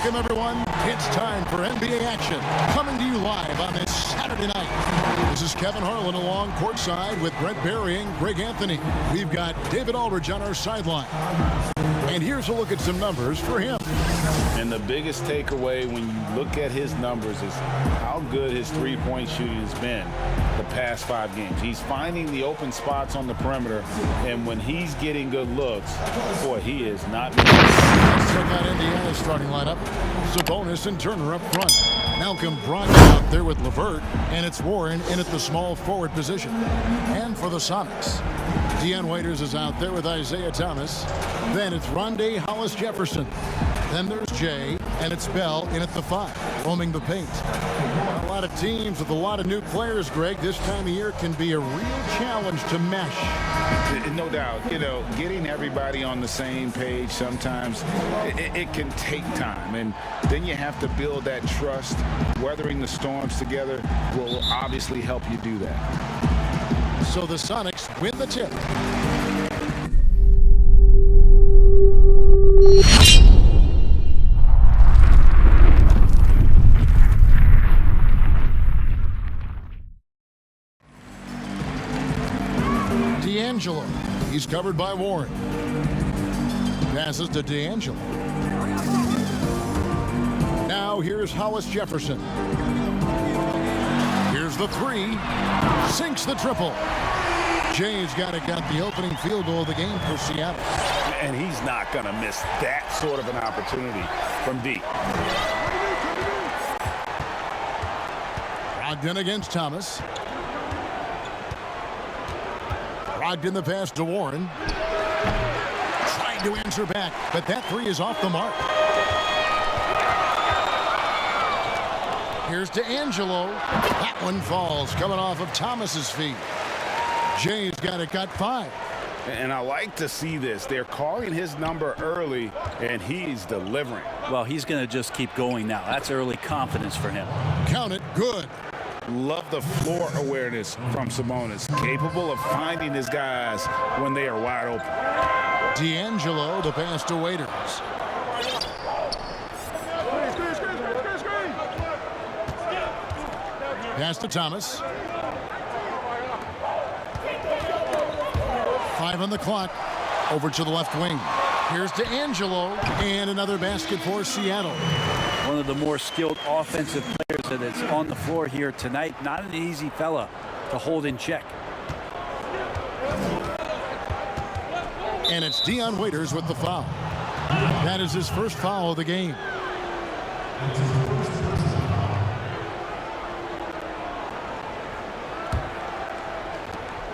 Welcome, everyone. It's time for NBA action, coming to you live on this Saturday night. This is Kevin Harlan along courtside with Brett Barry and Greg Anthony. We've got David Aldridge on our sideline. And here's a look at some numbers for him. And the biggest takeaway when you look at his numbers is how good his three-point shooting has been the past 5 games. He's finding the open spots on the perimeter, and when he's getting good looks, boy, he is not missing. Let's check out Indiana's starting lineup. Sabonis and Turner up front. Malcolm Brogdon out there with LeVert, and it's Warren in at the small forward position. And for the Sonics, Dion Waiters is out there with Isaiah Thomas. Then it's Rondé Hollis-Jefferson. Then there's Jay, and it's Bell in at the 5, roaming the paint. A lot of teams with a lot of new players, Greg, this time of year can be a real challenge to mesh. No doubt. You know, getting everybody on the same page sometimes it can take time, and then you have to build that trust. Weathering the storms together will obviously help you do that. So the Sonics win the tip. ANGELO. He's covered by Warren. Passes to D'Angelo. Now here's Hollis-Jefferson. Here's the 3. Sinks the triple. Jay's got the opening field goal of the game for Seattle. And he's not going to miss that sort of an opportunity from deep. Brogdon against Thomas. Brogdon the pass to Warren. Trying to answer back, but that 3 is off the mark. Here's to ANGELO. That one falls, coming off of Thomas's feet. Jay's got 5. And I like to see this. They're calling his number early, and he's delivering. Well, he's going to just keep going now. That's early confidence for him. Count it, good. Love the floor awareness from Sabonis, capable of finding his guys when they are wide open. D'Angelo, the pass to Waiters. Pass to Thomas. 5 on the clock. Over to the left wing. Here's to ANGELO, and another basket for Seattle. One of the more skilled offensive players that's on the floor here tonight. Not an easy fella to hold in check. And it's Dion Waiters with the foul. That is his first foul of the game.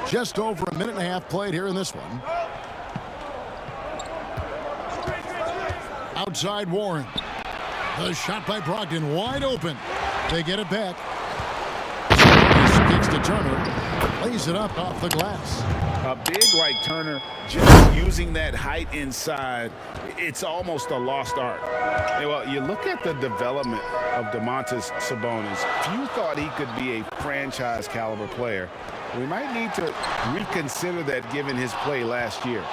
Just over a minute and a half played here in this one. Outside Warren. The shot by Brogdon wide open. They get it back. Kicks to Turner. Lays it up off the glass. A big like Turner, just using that height inside, it's almost a lost art. Well, you look at the development of Domantas Sabonis. Few thought he could be a franchise caliber player. We might need to reconsider that given his play last year.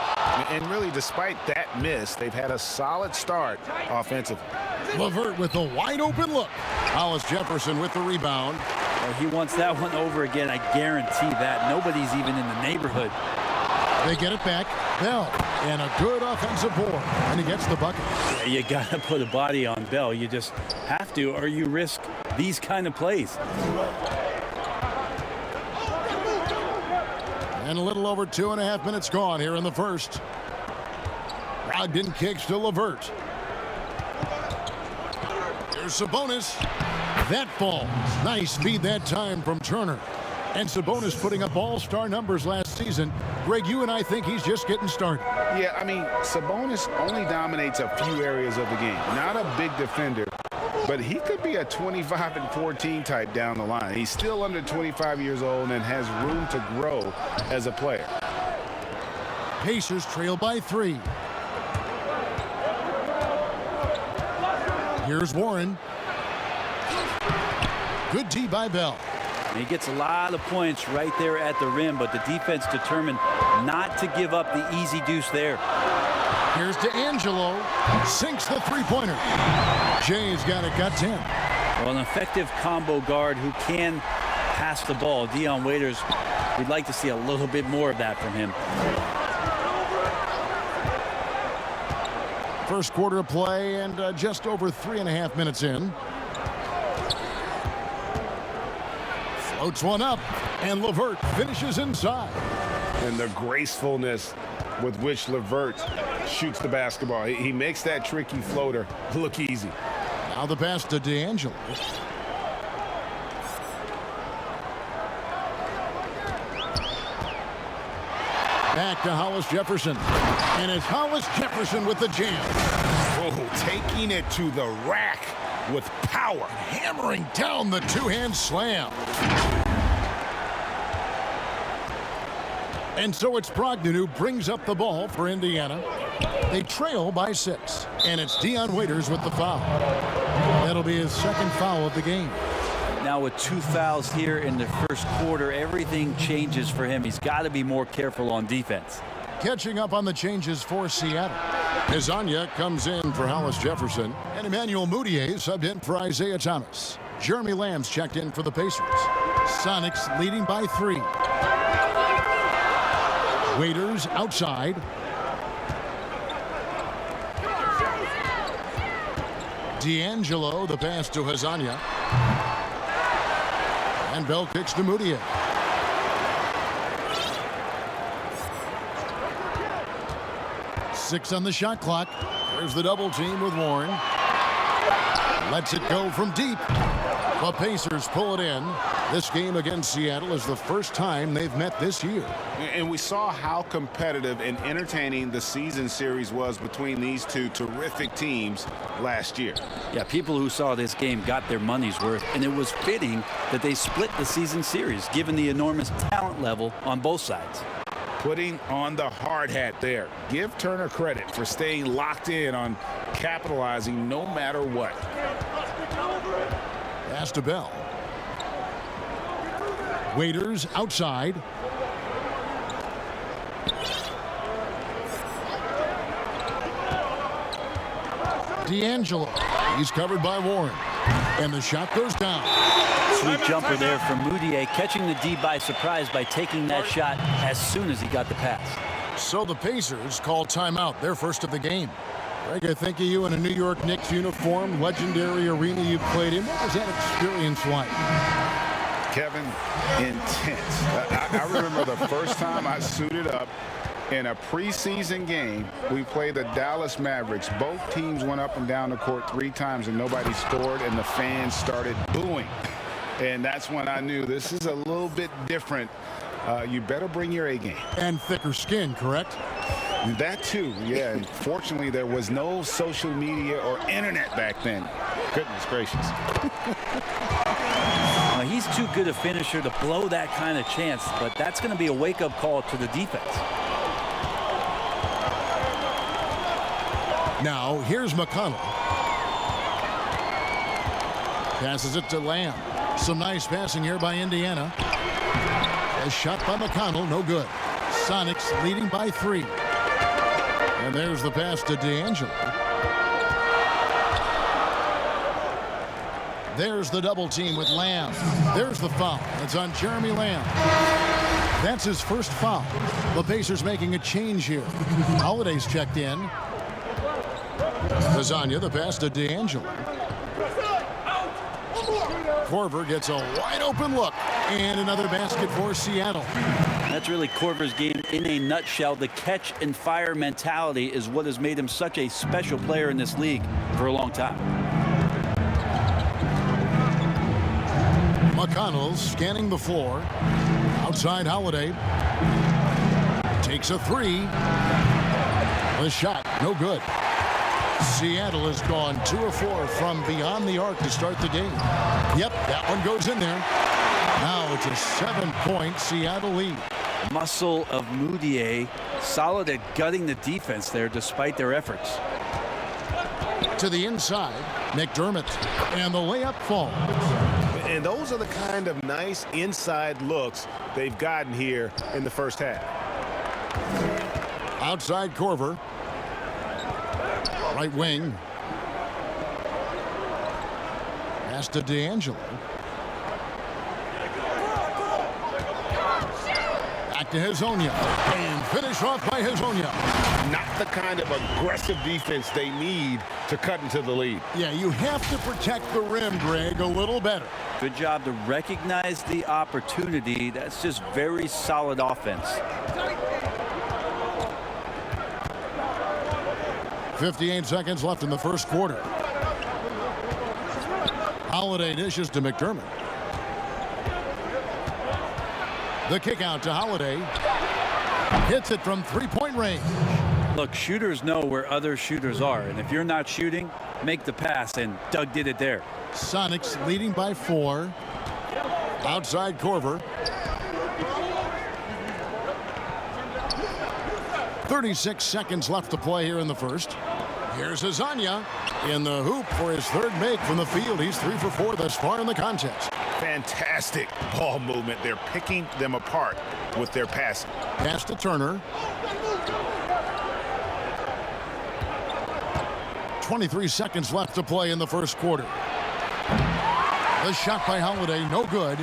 And really, despite that miss, they've had a solid start offensively. LeVert with a wide open look. Hollis-Jefferson with the rebound. Well, he wants that one over again. I guarantee that. Nobody's even in the neighborhood. They get it back. Bell, and a good offensive board, and he gets the bucket. Yeah, you got to put a body on Bell. You just have to, or you risk these kind of plays. And a little over 2.5 minutes gone here in the first. Brogdon kicks to LeVert. Here's Sabonis. That falls. Nice feed that time from Turner. And Sabonis putting up all-star numbers last season. Greg, you and I think he's just getting started. Yeah, I mean, Sabonis only dominates a few areas of the game. Not a big defender, but he could be a 25-14 type down the line. He's still under 25 years old and has room to grow as a player. Pacers trail by 3. Here's Warren. Good D by Bell. He gets a lot of points right there at the rim, but the defense determined not to give up the easy deuce there. Here's to Angelo. Sinks the three-pointer. Jay's got it, got 10. Well, an effective combo guard who can pass the ball. Dion Waiters, we'd like to see a little bit more of that from him. First quarter of play and just over 3.5 minutes in. Floats one up, and LeVert finishes inside. And the gracefulness with which LeVert shoots the basketball. He makes that tricky floater look easy. Now the pass to D'Angelo. Back to Hollis Jefferson. And it's Hollis Jefferson with the jam. Oh, taking it to the rack with power. Hammering down the two-hand slam. And so it's Brogdon who brings up the ball for Indiana. They trail by 6. And it's Dion Waiters with the foul. That'll be his second foul of the game. Now with 2 fouls here in the first quarter, everything changes for him. He's got to be more careful on defense. Catching up on the changes for Seattle. Hezonja comes in for Hollis Jefferson. And Emmanuel Mudiay subbed in for Isaiah Thomas. Jeremy Lamb's checked in for the Pacers. Sonics leading by 3. Waiters outside. D'Angelo, the pass to Hezonja. And Bell kicks to Mudiay. Six on the shot clock. There's the double team with Warren. Lets it go from deep. The Pacers pull it in. This game against Seattle is the first time they've met this year. And we saw how competitive and entertaining the season series was between these two terrific teams last year. Yeah, people who saw this game got their money's worth, and it was fitting that they split the season series, given the enormous talent level on both sides. Putting on the hard hat there. Give Turner credit for staying locked in on capitalizing no matter what. Pass to Bell. Waiters outside. D'Angelo. He's covered by Warren. And the shot goes down. Sweet jumper there from Mudiay, catching the D by surprise by taking that shot as soon as he got the pass. So the Pacers call timeout, their first of the game. Greg, I think of you in a New York Knicks uniform, legendary arena you played in. What was that experience like? Kevin, intense. I remember the first time I suited up in a preseason game. We played the Dallas Mavericks. Both teams went up and down the court 3 times and nobody scored, and the fans started booing. And that's when I knew this is a little bit different. You better bring your A game. And thicker skin, correct? That too, yeah. And fortunately, there was no social media or internet back then. Goodness gracious. He's too good a finisher to blow that kind of chance, but that's going to be a wake-up call to the defense. Now, here's McConnell. Passes it to Lamb. Some nice passing here by Indiana. A shot by McConnell, no good. Sonics leading by 3. And there's the pass to D'Angelo. There's the double team with Lamb. There's the foul. It's on Jeremy Lamb. That's his first foul. The Pacers making a change here. Holiday's checked in. Hezonja, the pass to D'Angelo. Korver gets a wide open look. And another basket for Seattle. That's really Korver's game in a nutshell. The catch and fire mentality is what has made him such a special player in this league for a long time. McConnell scanning the floor. Outside Holiday. Takes a 3. The shot, no good. Seattle has gone 2 of 4 from beyond the arc to start the game. Yep, that one goes in there. Now it's a 7-point Seattle lead. Muscle of Mudiay, solid at gutting the defense there despite their efforts. To the inside, McDermott, and the layup falls. And those are the kind of nice inside looks they've gotten here in the first half. Outside Korver. Right wing. Pass to D'Angelo. Back to Hezonja. And finish off by Hezonja. Not the kind of aggressive defense they need to cut into the lead. Yeah, you have to protect the rim, Greg, a little better. Good job to recognize the opportunity. That's just very solid offense. 58 seconds left in the first quarter. Holiday dishes to McDermott. The kick out to Holiday. Hits it from three-point range. Look, shooters know where other shooters are, and if you're not shooting, make the pass, and Doug did it there. Sonics leading by 4. Outside Korver. 36 seconds left to play here in the first. Here's Hezonja in the hoop for his third make from the field. He's 3 for 4 thus far in the contest. Fantastic ball movement. They're picking them apart with their passing. Pass to Turner. 23 seconds left to play in the first quarter. The shot by Holiday, no good.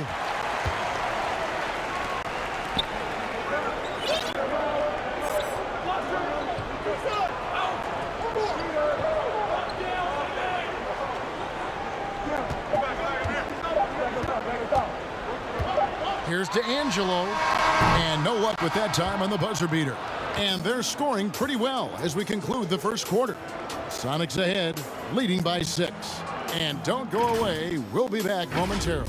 Here's to ANGELO, and no luck with that time on the buzzer beater. And they're scoring pretty well as we conclude the first quarter. Sonics ahead, leading by 6. And don't go away, we'll be back momentarily.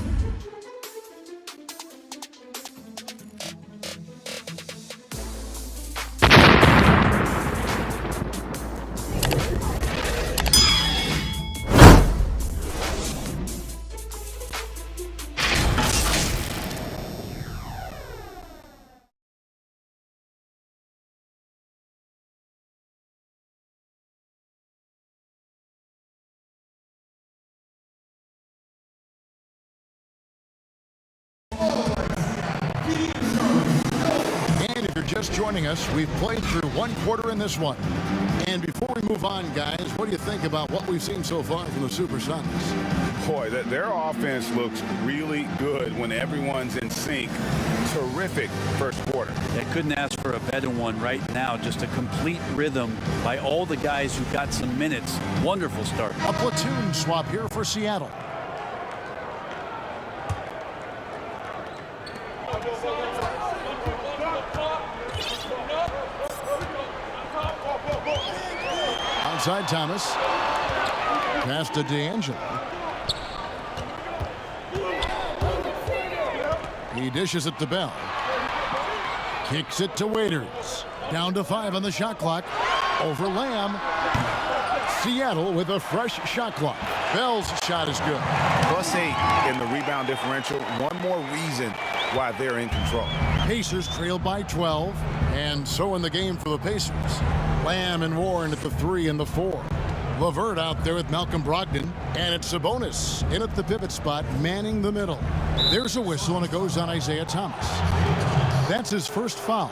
And if you're just joining us, we've played through one quarter in this one. And before we move on, guys, what do you think about what we've seen so far from the Supersonics? Boy, their offense looks really good when everyone's in sync. Terrific first quarter. They couldn't ask for a better one right now. Just a complete rhythm by all the guys who got some minutes. Wonderful start. A platoon swap here for Seattle. Outside Thomas. Pass to D'Angelo. He dishes it to Bell. Kicks it to Waiters. Down to 5 on the shot clock. Over Lamb. Seattle with a fresh shot clock. Bell's shot is good. +8 in the rebound differential. One more reason why they're in control. Pacers trail by 12. And so in the game for the Pacers. Lamb and Warren at the 3 and the 4. LeVert out there with Malcolm Brogdon. And it's Sabonis in at the pivot spot, manning the middle. There's a whistle, and it goes on Isaiah Thomas. That's his first foul.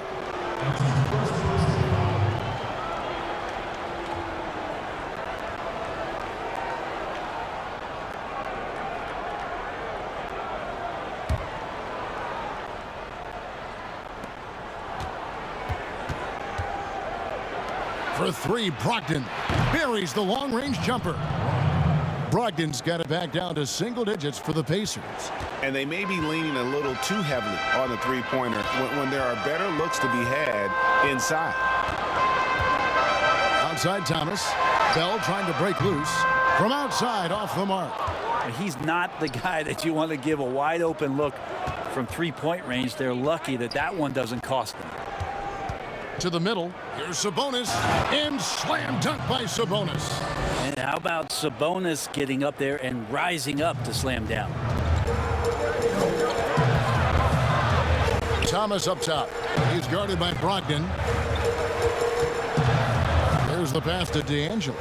For 3, Brogdon buries the long-range jumper. Brogdon's got it back down to single digits for the Pacers. And they may be leaning a little too heavily on the three-pointer when there are better looks to be had inside. Outside Thomas. Bell trying to break loose. From outside, off the mark. He's not the guy that you want to give a wide open look from three-point range. They're lucky that that one doesn't cost them. To the middle. Here's Sabonis. And slam dunk by Sabonis. And how about Sabonis getting up there and rising up to slam down? Thomas up top. He's guarded by Brogdon. There's the pass to D'Angelo.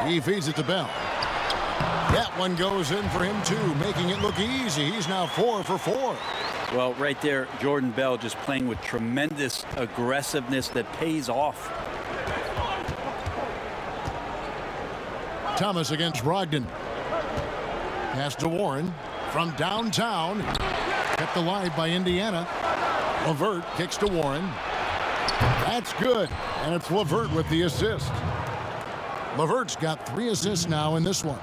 He feeds it to Bell. That one goes in for him too, making it look easy. He's now 4 for 4. Well, right there, Jordan Bell just playing with tremendous aggressiveness that pays off. Thomas against Brogdon. Pass to Warren from downtown. Kept alive by Indiana. LeVert kicks to Warren. That's good. And it's LeVert with the assist. LeVert's got 3 assists now in this one.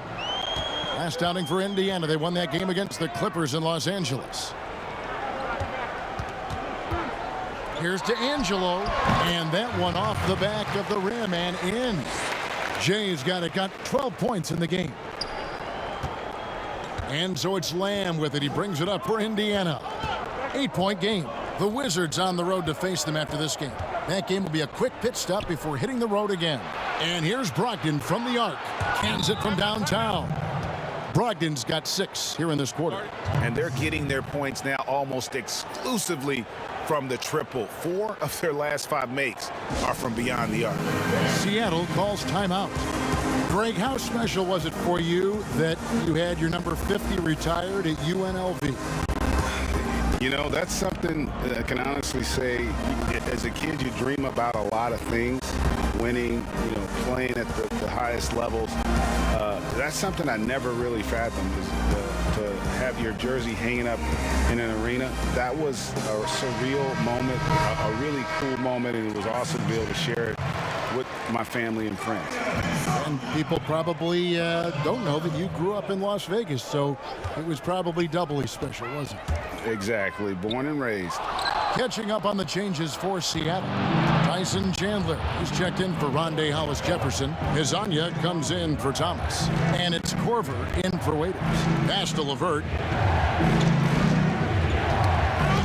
Last outing for Indiana. They won that game against the Clippers in Los Angeles. Here's to Angelo. And that one off the back of the rim and in. Jay's got 12 points in the game. And so it's Lamb with it. He brings it up for Indiana. 8-point game. The Wizards on the road to face them after this game. That game will be a quick pit stop before hitting the road again. And here's Brogdon from the arc. Cans it from downtown. Brogdon's got 6 here in this quarter. And they're getting their points now almost exclusively from the triple. 4 of their last 5 makes are from beyond the arc. Seattle calls timeout. Greg, how special was it for you that you had your number 50 retired at UNLV? You know, that's something that I can honestly say. As a kid, you dream about a lot of things. Winning, playing at the highest levels. That's something I never really fathomed, is to have your jersey hanging up in an arena. That was a surreal moment, a really cool moment, and it was awesome to be able to share it with my family and friends. And people probably don't know that you grew up in Las Vegas, so it was probably doubly special, wasn't it? Exactly. Born and raised. Catching up on the changes for Seattle. Tyson Chandler is checked in for Rondé Hollis-Jefferson. Hizanya comes in for Thomas. And it's Korver in for Waiters. Pass to LeVert.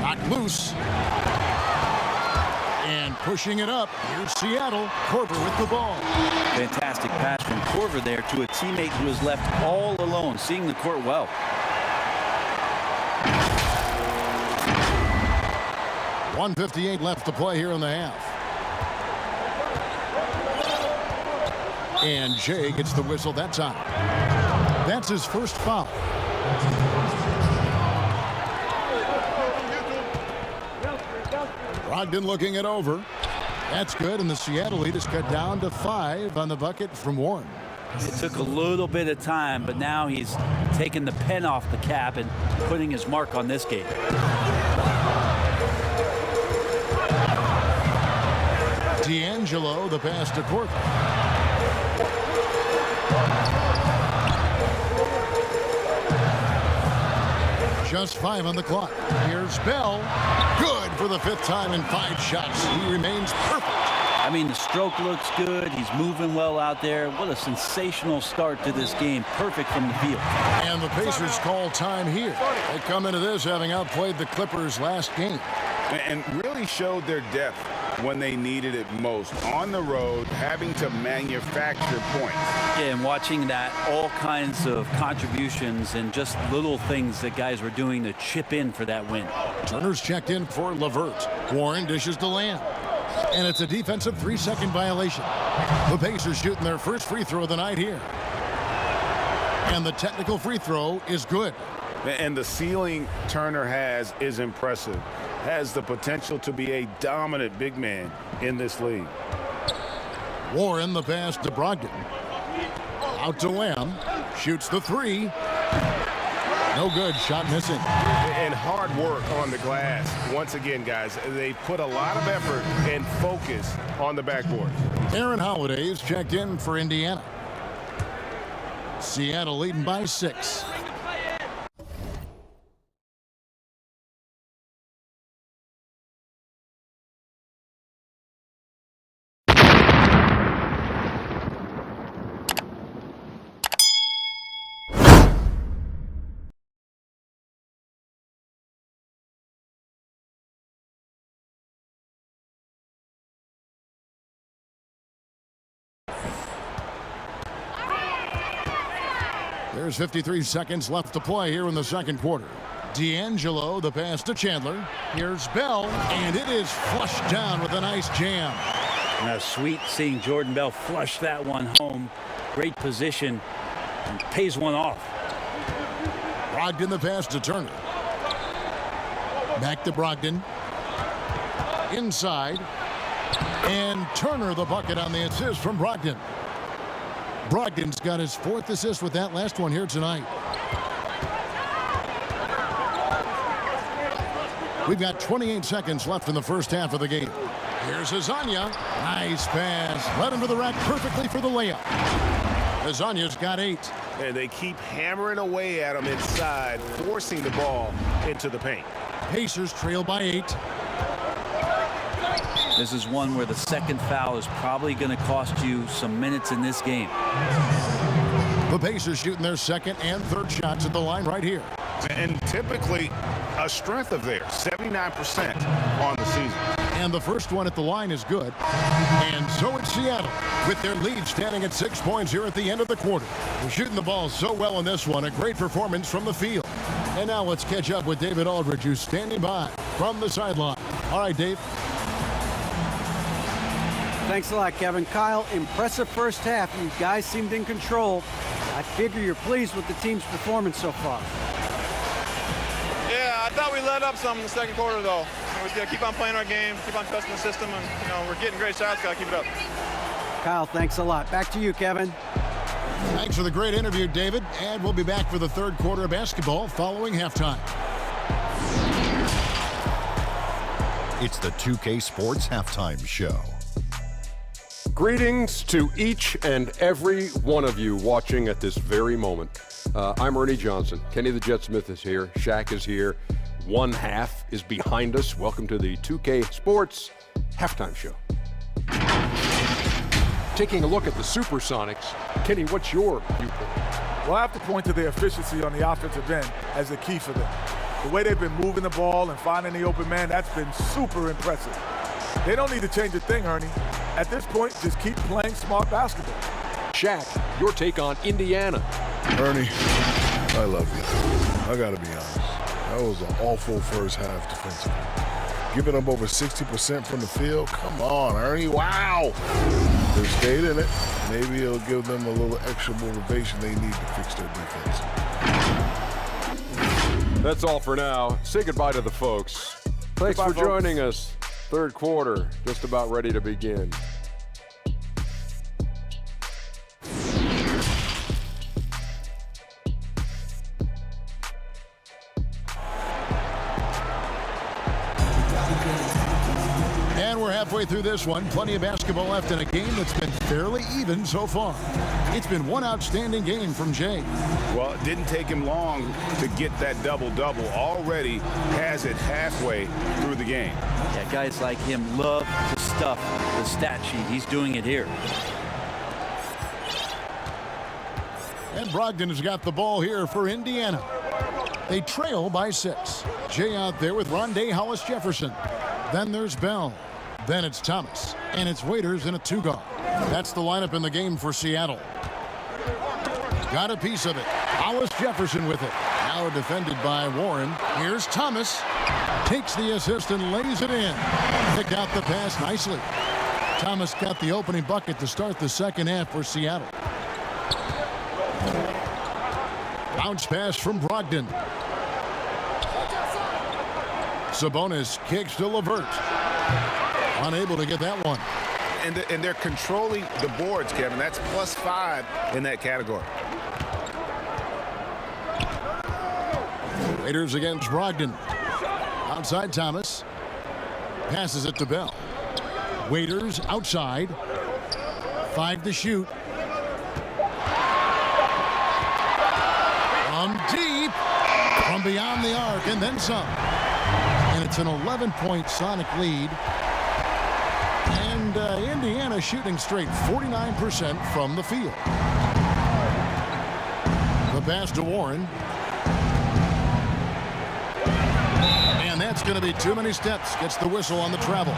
Knocked loose. And pushing it up. Here's Seattle. Korver with the ball. Fantastic pass from Korver there to a teammate who was left all alone, seeing the court well. .158 left to play here in the half. And Jay gets the whistle that time. That's his first foul. Brogdon looking it over. That's good, and the Seattle lead is cut down to 5 on the bucket from Warren. It took a little bit of time, but now he's taking the pen off the cap and putting his mark on this game. D'Angelo, the pass to Korver. Just 5 on the clock. Here's Bell. Good for the 5th time in 5 shots. He remains perfect. I mean, the stroke looks good. He's moving well out there. What a sensational start to this game. Perfect from the field. And the Pacers call time here. They come into this having outplayed the Clippers last game. And really showed their depth when they needed it most. On the road, having to manufacture points. Yeah, and watching that, all kinds of contributions and just little things that guys were doing to chip in for that win. Turner's checked in for LeVert. Warren dishes to Lamb. And it's a defensive 3-second violation. The Pacers shooting their first free throw of the night here. And the technical free throw is good. And the ceiling Turner has is impressive. Has the potential to be a dominant big man in this league. Warren, the pass to Brogdon. Out to Lamb. Shoots the 3. No good. Shot missing. And hard work on the glass. Once again, guys, they put a lot of effort and focus on the backboard. Aaron Holiday is checked in for Indiana. Seattle leading by 6. There's 53 seconds left to play here in the second quarter. D'Angelo, the pass to Chandler. Here's Bell, and it is flushed down with a nice jam. Now, sweet seeing Jordan Bell flush that one home. Great position and pays one off. Brogdon, the pass to Turner. Back to Brogdon. Inside. And Turner the bucket on the assist from Brogdon. Brogdon's got his 4th assist with that last one here tonight. We've got 28 seconds left in the first half of the game. Here's Azania. Nice pass. Led him to the rack perfectly for the layup. Azania's got 8. And they keep hammering away at him inside, forcing the ball into the paint. Pacers trail by 8. This is one where the second foul is probably going to cost you some minutes in this game. The Pacers shooting their second and third shots at the line right here. And typically a strength of theirs, 79% on the season. And the first one at the line is good. And so it's Seattle with their lead standing at 6 points here at the end of the quarter. We're shooting the ball so well in this one. A great performance from the field. And now let's catch up with David Aldridge, who's standing by from the sideline. All right, Dave. Thanks a lot, Kevin. Kyle, impressive first half. You guys seemed in control. I figure you're pleased with the team's performance so far. Yeah, I thought we let up some in the second quarter, though. We got to keep on playing our game, keep on trusting the system, and we're getting great shots. Got to keep it up. Kyle, thanks a lot. Back to you, Kevin. Thanks for the great interview, David. And we'll be back for the third quarter of basketball following halftime. It's the 2K Sports Halftime Show. Greetings to each and every one of you watching at this very moment. I'm Ernie Johnson. Kenny the Jet Smith is here. Shaq is here. One half is behind us. Welcome to the 2K Sports Halftime Show. Taking a look at the Supersonics. Kenny, what's your viewpoint? Well, I have to point to their efficiency on the offensive end as the key for them. The way they've been moving the ball and finding the open man, that's been super impressive. They don't need to change a thing, Ernie. At this point, just keep playing smart basketball. Shaq, your take on Indiana. Ernie, I love you. I gotta be honest. That was an awful first half defensively. Giving up over 60% from the field? Come on, Ernie, wow! They stayed in it. Maybe it'll give them a little extra motivation they need to fix their defense. That's all for now. Say goodbye to the folks. Thanks for joining us. Third quarter, just about ready to begin. And we're halfway through this one. Plenty of basketball left in a game that's been fairly even so far. It's been one outstanding game from Jay. Well, it didn't take him long to get that double-double. Already has it halfway through the game. Yeah, guys like him love to stuff the stat sheet. He's doing it here. And Brogdon has got the ball here for Indiana. They trail by 6. Jay out there with Rondé Hollis-Jefferson. Then there's Bell. Then it's Thomas. And it's Waiters in a 2-guard. That's the lineup in the game for Seattle. Got a piece of it. Hollis-Jefferson with it. Now defended by Warren. Here's Thomas. Takes the assist and lays it in. Picked out the pass nicely. Thomas got the opening bucket to start the second half for Seattle. Bounce pass from Brogdon. Sabonis kicks to LeVert. Unable to get that one. And they're controlling the boards, Kevin. That's +5 in that category. Raiders against Brogdon. Outside Thomas. Passes it to Bell. Waiters outside. 5 to shoot. From deep. From beyond the arc and then some. And it's an 11-point Sonic lead. And Indiana shooting straight 49% from the field. The pass to Warren. And that's going to be too many steps. Gets the whistle on the travel.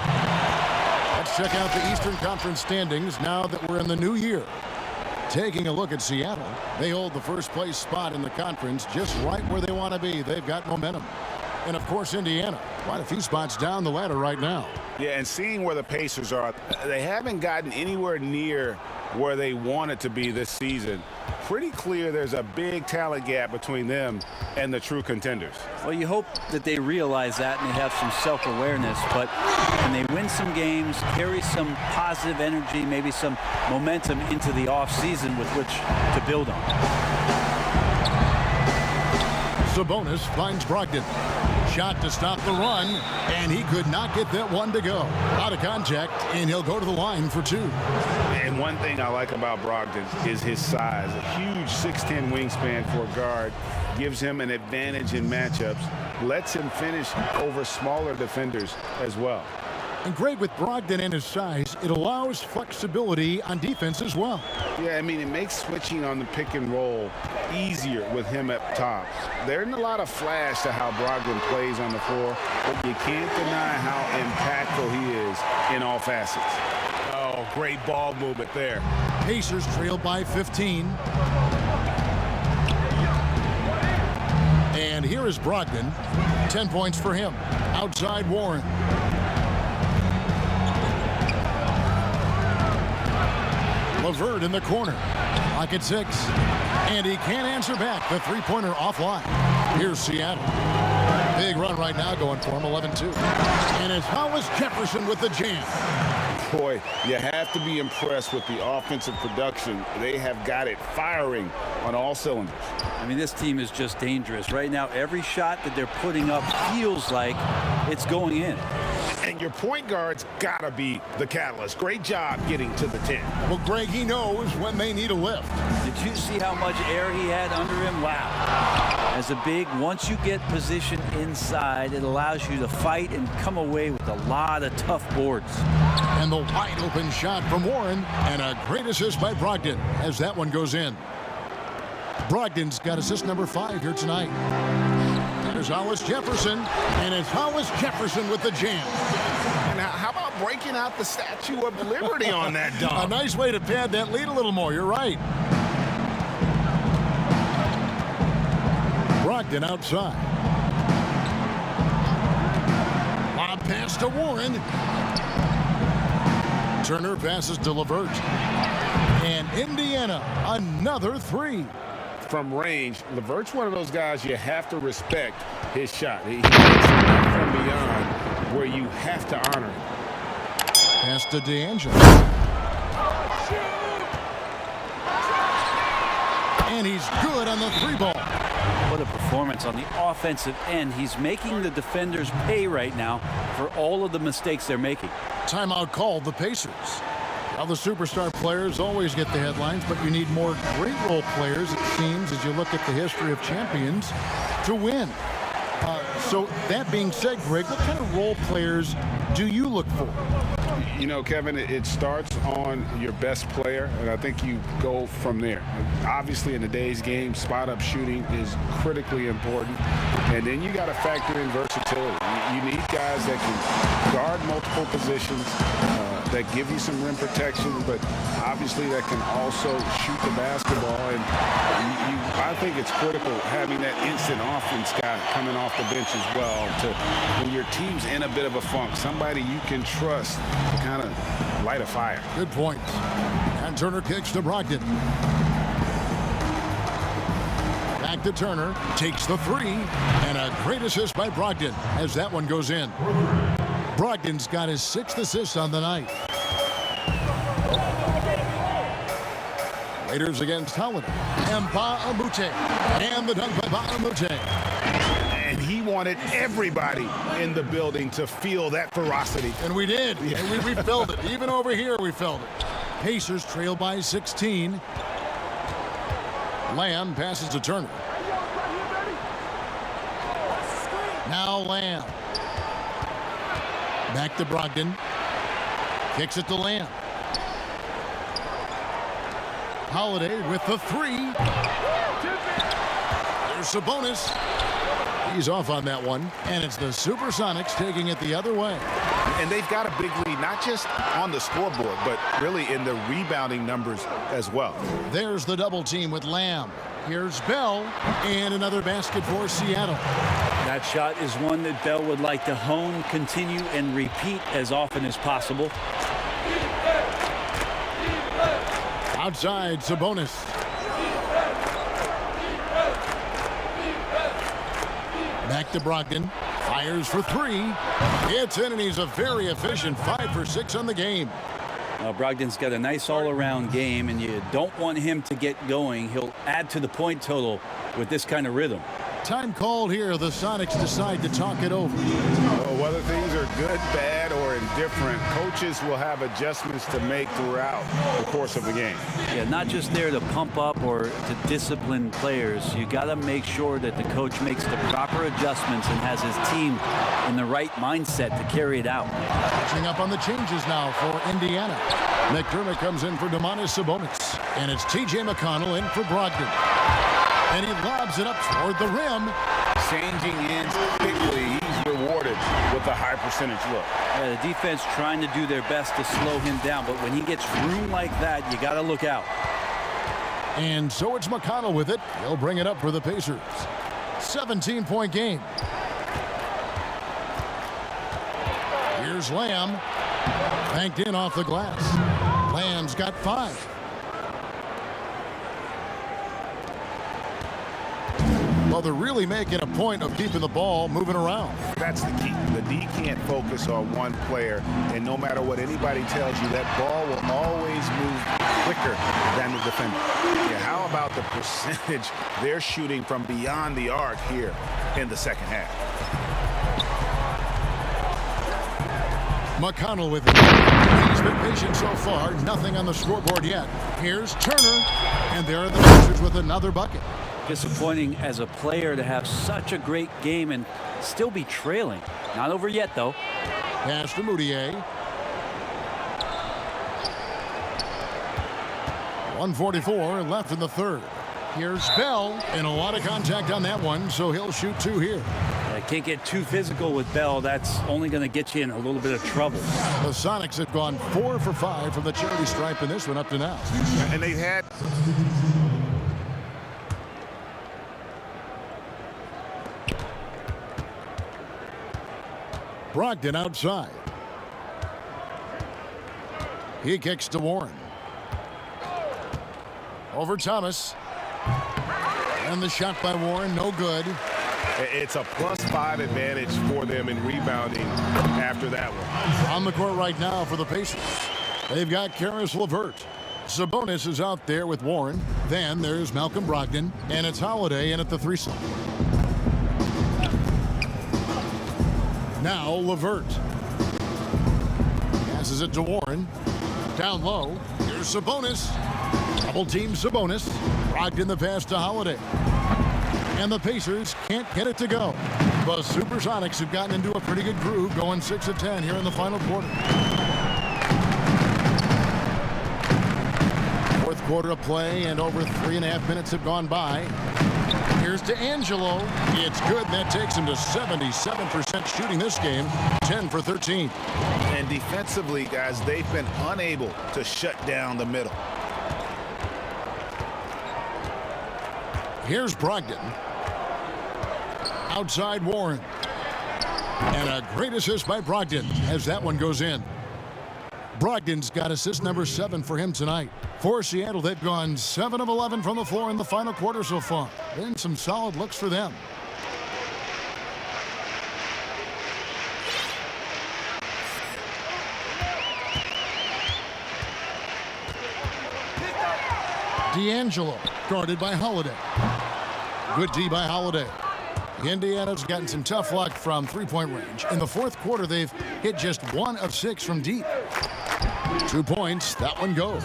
Let's check out the Eastern Conference standings now that we're in the new year. Taking a look at Seattle, they hold the first place spot in the conference just right where they want to be. They've got momentum. And, of course, Indiana. Quite a few spots down the ladder right now. Yeah, and seeing where the Pacers are, they haven't gotten anywhere near where they wanted to be this season. Pretty clear there's a big talent gap between them and the true contenders. Well, you hope that they realize that and they have some self-awareness, but when they win some games, carry some positive energy, maybe some momentum into the offseason with which to build on. Sabonis finds Brogdon. Shot to stop the run, and he could not get that one to go. Out of contact, and he'll go to the line for 2. And one thing I like about Brogdon is his size. A huge 6'10" wingspan for a guard gives him an advantage in matchups, lets him finish over smaller defenders as well. And great with Brogdon and his size, it allows flexibility on defense as well. Yeah, I mean, it makes switching on the pick and roll easier with him up top. There isn't a lot of flash to how Brogdon plays on the floor, but you can't deny how impactful he is in all facets. Oh, great ball movement there. Pacers trail by 15. And here is Brogdon. 10 points for him. Outside Warren. LeVert in the corner. Lock at 6. And he can't answer back. The three-pointer offline. Here's Seattle. Big run right now going for him, 11-2. And it's Hollis Jefferson with the jam. Boy, you have to be impressed with the offensive production. They have got it firing on all cylinders. I mean, this team is just dangerous. Right now, every shot that they're putting up feels like it's going in. And your point guard's got to be the catalyst. Great job getting to the 10. Well, Greg, he knows when they need a lift. Did you see how much air he had under him? Wow. As a big, once you get position inside, it allows you to fight and come away with a lot of tough boards. And the wide open shot from Warren, and a great assist by Brogdon as that one goes in. Brogdon's got assist number 5 here tonight. There's Hollis Jefferson, and it's Hollis Jefferson with the jam. And how about breaking out the Statue of Liberty on that dunk? A nice way to pad that lead a little more. You're right. Brogdon outside. Lob pass to Warren. Turner passes to LeVert. And Indiana, another 3. From range, LeVert's one of those guys you have to respect his shot. He hits from beyond where you have to honor him. Pass to ANGELO. And he's good on the 3-ball. What a performance on the offensive end. He's making the defenders pay right now for all of the mistakes they're making. Timeout called the Pacers. Now the superstar players always get the headlines, but you need more great role players, it seems, as you look at the history of champions, to win. So that being said, Greg, what kind of role players do you look for? You know, Kevin, it starts on your best player, and I think you go from there. Obviously, in today's game, spot-up shooting is critically important, and then you got to factor in versatility. You need guys that can guard multiple positions, that give you some rim protection, but obviously that can also shoot the basketball. And I think it's critical having that instant offense guy coming off the bench as well to, when your team's in a bit of a funk, somebody you can trust to kind of light a fire. Good point. And Turner kicks to Brogdon. Back to Turner, takes the 3, and a great assist by Brogdon as that one goes in. Brogdon's got his 6th assist on the night. Waiters against Holiday. And Ba'amute. And the dunk by Ba'amute. And he wanted everybody in the building to feel that ferocity. And we did. Yeah. And we felt it. Even over here, we felt it. Pacers trail by 16. Lamb passes to Turner. Now Lamb. Back to Brogdon. Kicks it to Lamb. Holiday with the 3. There's Sabonis. He's off on that one. And it's the Supersonics taking it the other way. And they've got a big lead, not just on the scoreboard, but really in the rebounding numbers as well. There's the double team with Lamb. Here's Bell. And another basket for Seattle. That shot is one that Bell would like to hone, continue, and repeat as often as possible. Outside, Sabonis. Back to Brogdon. Fires for three. It's in, and he's a very efficient 5 for 6 on the game. Brogdon's got a nice all-around game, and you don't want him to get going. He'll add to the point total with this kind of rhythm. Time called here. The Sonics decide to talk it over. Well, whether things are good, bad, or indifferent, coaches will have adjustments to make throughout the course of the game. Yeah, not just there to pump up or to discipline players. You got to make sure that the coach makes the proper adjustments and has his team in the right mindset to carry it out. Catching up on the changes now for Indiana. McDermott comes in for Domantas Sabonis, and it's T.J. McConnell in for Brogdon. And he lobs it up toward the rim. Changing ends quickly, he's rewarded with a high percentage look. Yeah, the defense trying to do their best to slow him down, but when he gets room like that, you got to look out. And so it's McConnell with it. He'll bring it up for the Pacers. 17-point game. Here's Lamb. Banked in off the glass. Lamb's got 5. Well, they're really making a point of keeping the ball moving around. That's the key. The D can't focus on one player, and no matter what anybody tells you, that ball will always move quicker than the defender. Yeah, how about the percentage they're shooting from beyond the arc here in the second half? McConnell with it. He's been patient so far. Nothing on the scoreboard yet. Here's Turner, and there are the Pacers with another bucket. Disappointing as a player to have such a great game and still be trailing. Not over yet, though. Pass to Moutier. 1:44 left in the third. Here's Bell, and a lot of contact on that one, so he'll shoot 2 here. Can't get too physical with Bell. That's only going to get you in a little bit of trouble. The Sonics have gone 4 for 5 from the charity stripe in this one up to now. And they've had... Brogdon outside. He kicks to Warren. Over Thomas. And the shot by Warren, no good. It's a +5 advantage for them in rebounding after that one. On the court right now for the Pacers. They've got Karis LeVert. Sabonis is out there with Warren. Then there's Malcolm Brogdon. And it's Holiday in at the 3 slot. Now LeVert. Passes it to Warren. Down low. Here's Sabonis. Double team Sabonis. Brogdon the pass to Holiday. And the Pacers can't get it to go. The Supersonics have gotten into a pretty good groove, going 6 of 10 here in the final quarter. Fourth quarter of play, and over 3.5 minutes have gone by. Here's to ANGELO. It's good. That takes him to 77% shooting this game, 10 for 13. And defensively, guys, they've been unable to shut down the middle. Here's Brogdon. Outside Warren. And a great assist by Brogdon as that one goes in. Brogdon's got assist number 7 for him tonight. For Seattle, they've gone 7 of 11 from the floor in the final quarter so far. Been some solid looks for them. D'Angelo, guarded by Holiday. Good D by Holiday. Indiana's gotten some tough luck from three-point range. In the fourth quarter, they've hit just 1 of 6 from deep. 2 points, that one goes.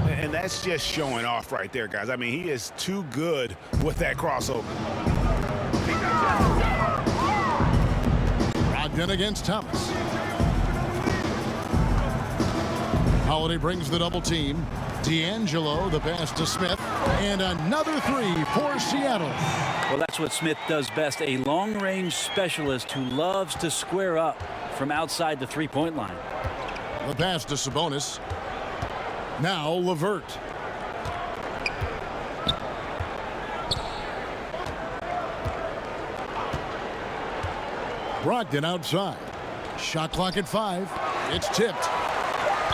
And that's just showing off right there, guys. I mean, he is too good with that crossover. Brogdon against Thomas. Holiday brings the double team. D'Angelo, the pass to Smith, and another 3 for Seattle. Well, that's what Smith does best, a long-range specialist who loves to square up from outside the three-point line. The pass to Sabonis. Now LeVert. Brogdon outside. Shot clock at 5. It's tipped.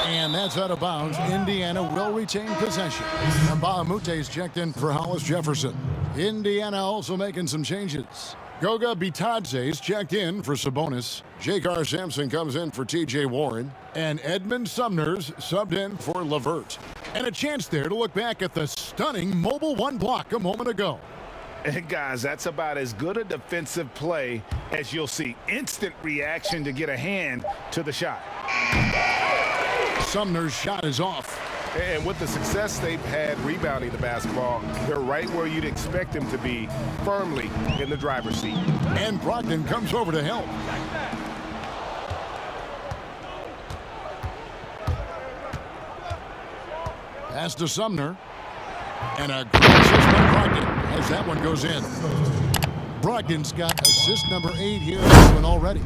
And that's out of bounds. Indiana will retain possession. Mbah is checked in for Hollis Jefferson. Indiana also making some changes. Goga Bitadze is checked in for Sabonis. J.K. Sampson comes in for T.J. Warren. And Edmund Sumner's subbed in for LeVert. And a chance there to look back at the stunning mobile one block a moment ago. And guys, that's about as good a defensive play as you'll see. Instant reaction to get a hand to the shot. Sumner's shot is off. And with the success they've had rebounding the basketball, they're right where you'd expect them to be, firmly in the driver's seat. And Brogdon comes over to help. Pass to Sumner. And a great assist by Brogdon as that one goes in. Brogdon's got assist number 8 here in this one already.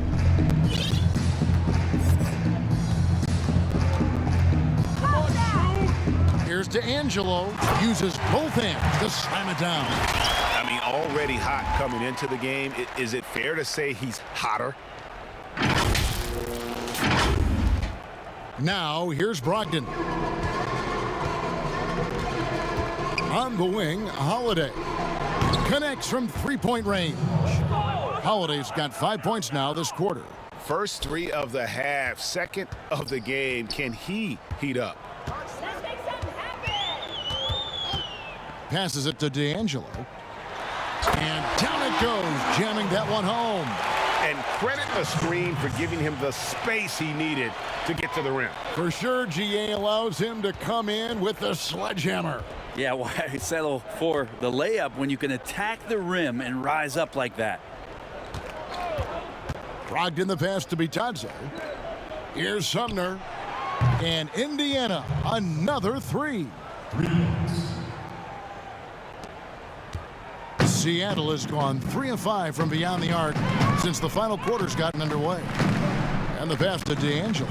Here's to Angelo. Uses both hands to slam it down. I mean, already hot coming into the game. Is it fair to say he's hotter? Now, here's Brogdon. On the wing, Holiday. Connects from three-point range. Holiday's got 5 points now this quarter. First 3 of the half, second of the game. Can he heat up? Passes it to D'Angelo. And down it goes, jamming that one home. And credit the screen for giving him the space he needed to get to the rim. For sure, GA allows him to come in with the sledgehammer. Yeah, why settle for the layup when you can attack the rim and rise up like that? Brogdon the pass to Bitadze. Here's Sumner. And Indiana, another 3. Seattle has gone 3 of 5 from beyond the arc since the final quarter's gotten underway. And the pass to D'Angelo.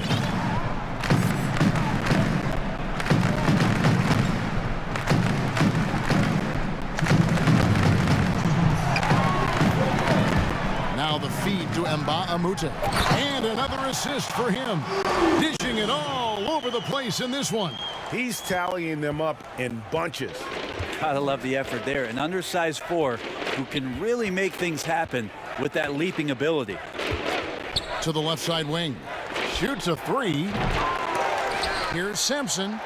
Now the feed to Mbah. And another assist for him. Dishing it all over the place in this one. He's tallying them up in bunches. Gotta love the effort there. An undersized 4 who can really make things happen with that leaping ability. To the left side wing. Shoots a 3. Here's Sampson.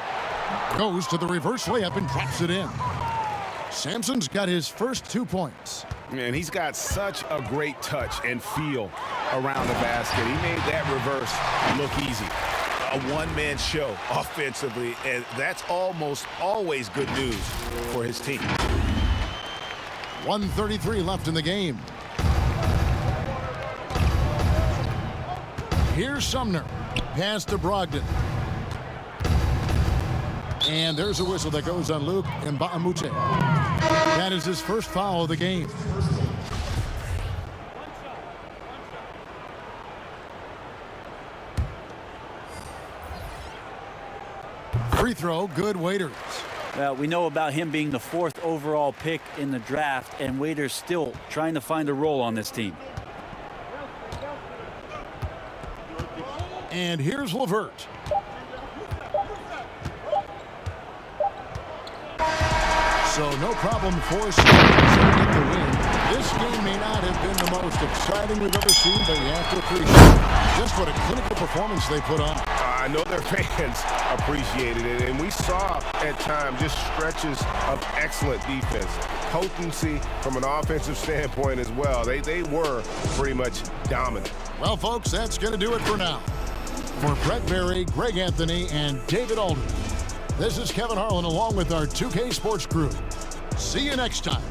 Goes to the reverse layup and drops it in. Sampson's got his first 2 points. Man, he's got such a great touch and feel around the basket. He made that reverse look easy. A one-man show offensively, and that's almost always good news for his team. 1:33 left in the game. Here's Sumner. Pass to Brogdon. And there's a whistle that goes on Luke Mbah. That is his first foul of the game. Free throw, good. Waiters. Well, we know about him being the 4th overall pick in the draft, and Waiters still trying to find a role on this team. And here's LeVert. So no problem for Sabonis to get the win. This game may not have been the most exciting we've ever seen, but you have to appreciate just what a clinical performance they put on. I know their fans appreciated it, and we saw at times just stretches of excellent defense. Potency from an offensive standpoint as well. They were pretty much dominant. Well, folks, that's going to do it for now. For Brett Berry, Greg Anthony, and David Aldridge, this is Kevin Harlan along with our 2K Sports crew. See you next time.